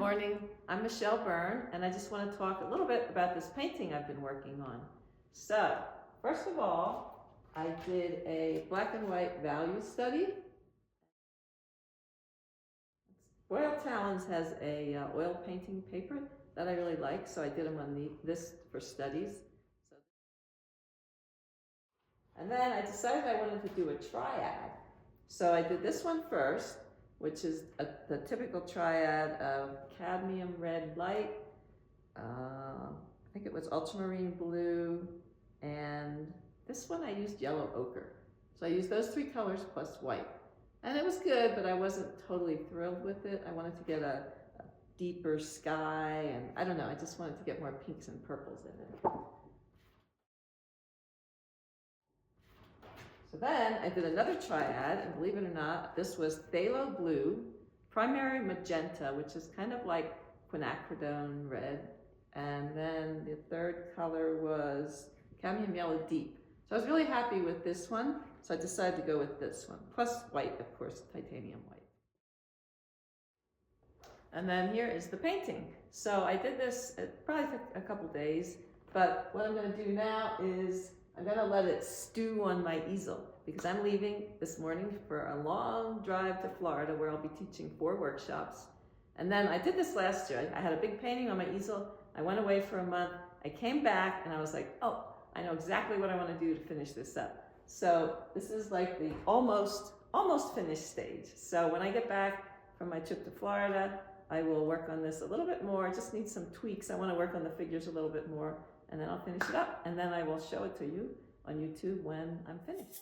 morning. I'm Michelle Byrne, and I just want to talk a little bit about this painting I've been working on. So, first of all, I did a black and white value study. Royal Talons has a oil painting paper that I really like, so I did them on this for studies. And then I decided I wanted to do a triad. So I did this one first, which is the typical triad of cadmium red light, I think it was ultramarine blue, and this one I used yellow ochre. So I used those three colors plus white. And it was good, but I wasn't totally thrilled with it. I wanted to get a deeper sky, and I don't know, I just wanted to get more pinks and purples in it. So then I did another triad, and believe it or not, this was phthalo blue, primary magenta, which is kind of like quinacridone red, and then the third color was cadmium yellow deep. So I was really happy with this one, so I decided to go with this one, plus white, of course, titanium white. And then here is the painting. So I did this, it probably took a couple days, but what I'm going to do now is I'm going to let it stew on my easel because I'm leaving this morning for a long drive to Florida where I'll be teaching 4 workshops. And then I did this last year. I had a big painting on my easel. I went away for a month. I came back and I was like, oh, I know exactly what I want to do to finish this up. So this is like the almost finished stage. So when I get back from my trip to Florida, I will work on this a little bit more. I just need some tweaks. I want to work on the figures a little bit more. And then I'll finish it up, and then I will show it to you on YouTube when I'm finished.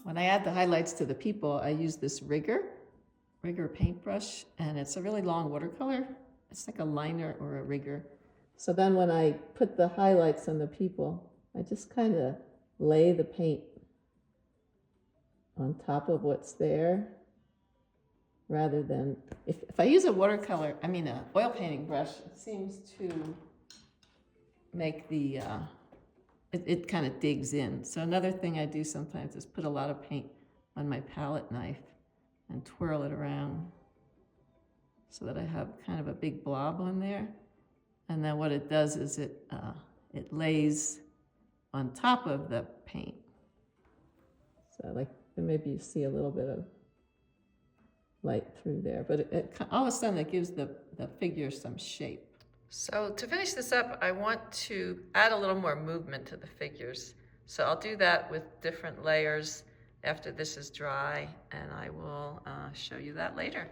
When I add the highlights to the people, I use this rigger paintbrush, and it's a really long watercolor. It's like a liner or a rigger. So then when I put the highlights on the people, I just kind of lay the paint on top of what's there, rather than, if I use a watercolor, an oil painting brush, it seems to make the, it kind of digs in. So another thing I do sometimes is put a lot of paint on my palette knife and twirl it around so that I have kind of a big blob on there. And then what it does is it lays on top of the paint. So like maybe you see a little bit of light through there, but all of a sudden it gives the figure some shape. So to finish this up, I want to add a little more movement to the figures. So I'll do that with different layers after this is dry, and I will show you that later.